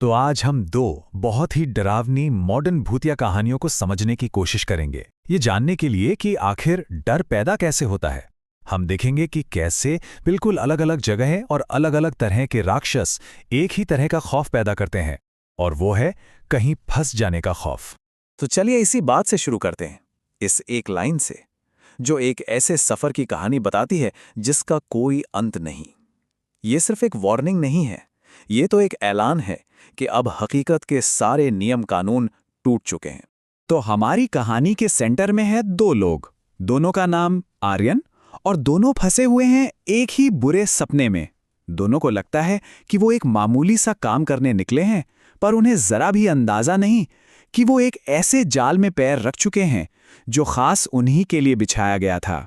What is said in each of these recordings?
तो आज हम दो बहुत ही डरावनी मॉडर्न भूतिया कहानियों को समझने की कोशिश करेंगे, ये जानने के लिए कि आखिर डर पैदा कैसे होता है। हम देखेंगे कि कैसे बिल्कुल अलग अलग जगहें और अलग अलग तरह के राक्षस एक ही तरह का खौफ पैदा करते हैं, और वो है कहीं फंस जाने का खौफ। तो चलिए इसी बात से शुरू करते हैं, इस एक लाइन से, जो एक ऐसे सफर की कहानी बताती है जिसका कोई अंत नहीं। ये सिर्फ एक वार्निंग नहीं है, ये तो एक ऐलान है कि अब हकीकत के सारे नियम कानून टूट चुके हैं। तो हमारी कहानी के सेंटर में है दो लोग, दोनों का नाम आर्यन, और दोनों फंसे हुए हैं एक ही बुरे सपने में। दोनों को लगता है कि वो एक मामूली सा काम करने निकले हैं, पर उन्हें जरा भी अंदाजा नहीं कि वो एक ऐसे जाल में पैर रख चुके हैं जो खास उन्हीं के लिए बिछाया गया था।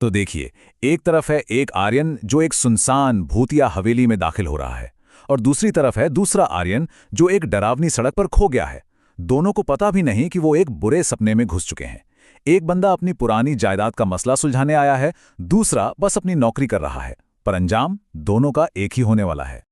तो देखिए, एक तरफ है एक आर्यन जो एक सुनसान भूतिया हवेली में दाखिल हो रहा है, और दूसरी तरफ है दूसरा आर्यन जो एक डरावनी सड़क पर खो गया है। दोनों को पता भी नहीं कि वो एक बुरे सपने में घुस चुके हैं। एक बंदा अपनी पुरानी जायदाद का मसला सुलझाने आया है, दूसरा बस अपनी नौकरी कर रहा है, पर अंजाम दोनों का एक ही होने वाला है।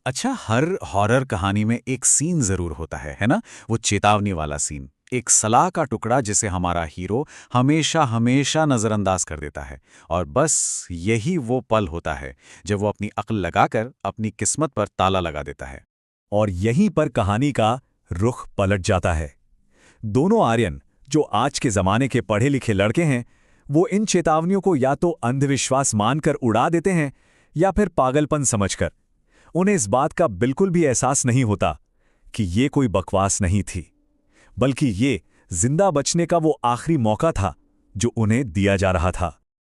अच्छा, हर हॉरर कहानी में एक सीन जरूर होता है ना? वो चेतावनी वाला सीन, एक सलाह का टुकड़ा जिसे हमारा हीरो हमेशा हमेशा नजरअंदाज कर देता है। और बस यही वो पल होता है जब वो अपनी अक्ल लगाकर अपनी किस्मत पर ताला लगा देता है। और यहीं पर कहानी का रुख पलट जाता है। दोनों आर्यन, जो आज के जमाने के पढ़े लिखे लड़के हैं, वो इन चेतावनियों को या तो अंधविश्वास मानकर उड़ा देते हैं या फिर पागलपन समझकर। उन्हें इस बात का बिल्कुल भी एहसास नहीं होता कि ये कोई बकवास नहीं थी, बल्कि ये जिंदा बचने का वो आखिरी मौका था जो उन्हें दिया जा रहा था।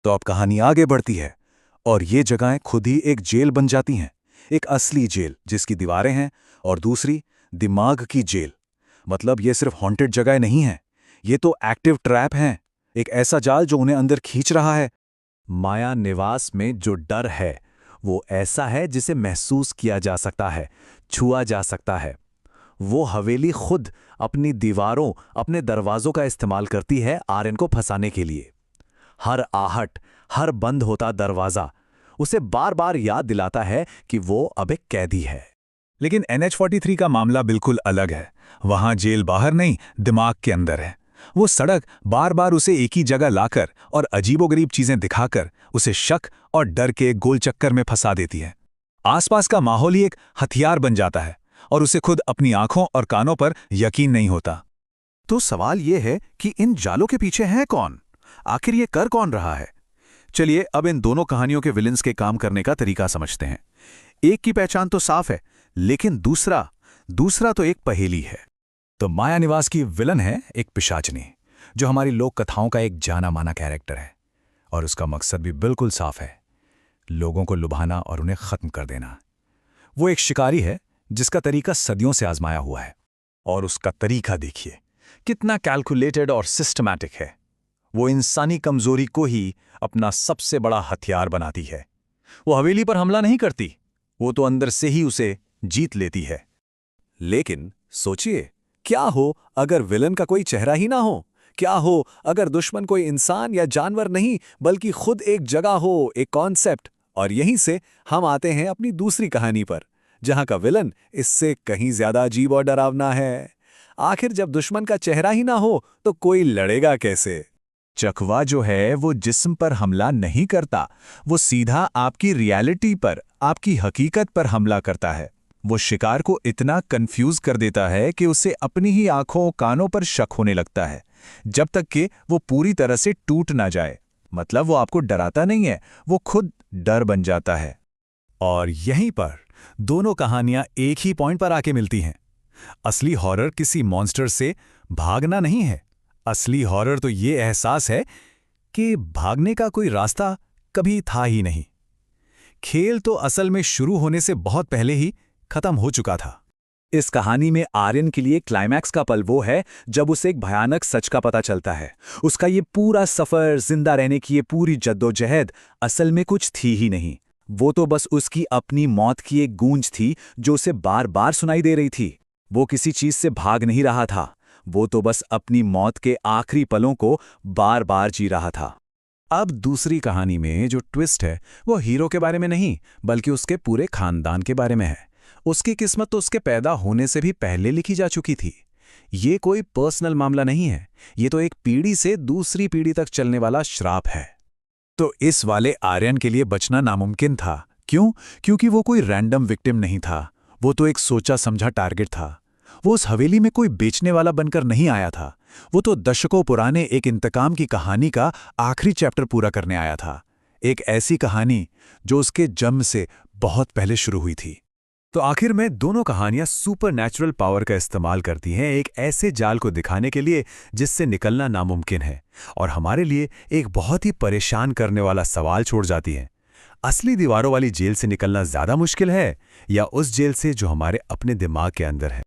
तो अब कहानी आगे बढ़ती है और ये जगहें खुद ही एक जेल बन जाती हैं। एक असली जेल जिसकी दीवारें हैं, और दूसरी दिमाग की जेल। मतलब ये सिर्फ हॉन्टेड जगह नहीं है, ये तो एक्टिव ट्रैप हैं, एक ऐसा जाल जो उन्हें अंदर खींच रहा है। माया निवास में जो डर है वो ऐसा है जिसे महसूस किया जा सकता है, छुआ जा सकता है। वो हवेली खुद अपनी दीवारों, अपने दरवाजों का इस्तेमाल करती है आर्यन को फंसाने के लिए। हर आहट, हर बंद होता दरवाजा उसे बार बार याद दिलाता है कि वो अब एक कैदी है। लेकिन NH-43 का मामला बिल्कुल अलग है। वहां जेल बाहर नहीं, दिमाग के अंदर है। वो सड़क बार बार उसे एक ही जगह लाकर और अजीबोगरीब चीजें दिखाकर उसे शक और डर के गोल चक्कर में फंसा देती है। आसपास का माहौल ही एक हथियार बन जाता है और उसे खुद अपनी आंखों और कानों पर यकीन नहीं होता। तो सवाल ये है कि इन जालों के पीछे है कौन? आखिर ये कर कौन रहा है? चलिए अब इन दोनों कहानियों के विलेंस के काम करने का तरीका समझते हैं। एक की पहचान तो साफ है, लेकिन दूसरा तो एक पहेली है। तो माया निवास की विलन है एक पिशाचनी, जो हमारी लोक कथाओं का एक जाना माना कैरेक्टर है, और उसका मकसद भी बिल्कुल साफ है, लोगों को लुभाना और उन्हें खत्म कर देना। वो एक शिकारी है जिसका तरीका सदियों से आजमाया हुआ है, और उसका तरीका देखिए कितना कैलकुलेटेड और सिस्टमैटिक है। वो इंसानी कमजोरी को ही अपना सबसे बड़ा हथियार बनाती है। वो हवेली पर हमला नहीं करती, वो तो अंदर से ही उसे जीत लेती है। लेकिन सोचिए, क्या हो अगर विलन का कोई चेहरा ही ना हो? क्या हो अगर दुश्मन कोई इंसान या जानवर नहीं बल्कि खुद एक जगह हो, एक कॉन्सेप्ट? और यहीं से हम आते हैं अपनी दूसरी कहानी पर, जहां का विलन इससे कहीं ज्यादा अजीब और डरावना है। आखिर जब दुश्मन का चेहरा ही ना हो तो कोई लड़ेगा कैसे? चकवा जो है वो जिस्म पर हमला नहीं करता, वो सीधा आपकी रियलिटी पर, आपकी हकीकत पर हमला करता है। वो शिकार को इतना कंफ्यूज कर देता है कि उसे अपनी ही आंखों कानों पर शक होने लगता है, जब तक कि वो पूरी तरह से टूट ना जाए। मतलब वो आपको डराता नहीं है, वो खुद डर बन जाता है। और यहीं पर दोनों कहानियां एक ही पॉइंट पर आके मिलती हैं। असली हॉरर किसी मॉन्स्टर से भागना नहीं है। असली हॉरर तो ये एहसास है कि भागने का कोई रास्ता कभी था ही नहीं। खेल तो असल में शुरू होने से बहुत पहले ही खत्म हो चुका था। इस कहानी में आर्यन के लिए क्लाइमैक्स का पल वो है जब उसे एक भयानक सच का पता चलता है। उसका ये पूरा सफर, जिंदा रहने की ये पूरी जद्दोजहद असल में कुछ थी ही नहीं। वो तो बस उसकी अपनी मौत की एक गूंज थी जो उसे बार बार सुनाई दे रही थी। वो किसी चीज से भाग नहीं रहा था, वो तो बस अपनी मौत के आखिरी पलों को बार बार जी रहा था। अब दूसरी कहानी में जो ट्विस्ट है वो हीरो के बारे में नहीं, बल्कि उसके पूरे खानदान के बारे में है। उसकी किस्मत तो उसके पैदा होने से भी पहले लिखी जा चुकी थी। ये कोई पर्सनल मामला नहीं है, ये तो एक पीढ़ी से दूसरी पीढ़ी तक चलने वाला श्राप है। तो इस वाले आर्यन के लिए बचना नामुमकिन था। क्यों? क्योंकि वो कोई रैंडम विक्टिम नहीं था, वो तो एक सोचा समझा टारगेट था। वो उस हवेली में कोई बेचने वाला बनकर नहीं आया था, वो तो दशकों पुराने एक इंतकाम की कहानी का आखिरी चैप्टर पूरा करने आया था। एक ऐसी कहानी जो उसके जन्म से बहुत पहले शुरू हुई थी। तो आखिर में दोनों कहानियां सुपरनैचुरल पावर का इस्तेमाल करती हैं एक ऐसे जाल को दिखाने के लिए जिससे निकलना नामुमकिन है, और हमारे लिए एक बहुत ही परेशान करने वाला सवाल छोड़ जाती हैं। असली दीवारों वाली जेल से निकलना ज्यादा मुश्किल है या उस जेल से जो हमारे अपने दिमाग के अंदर है?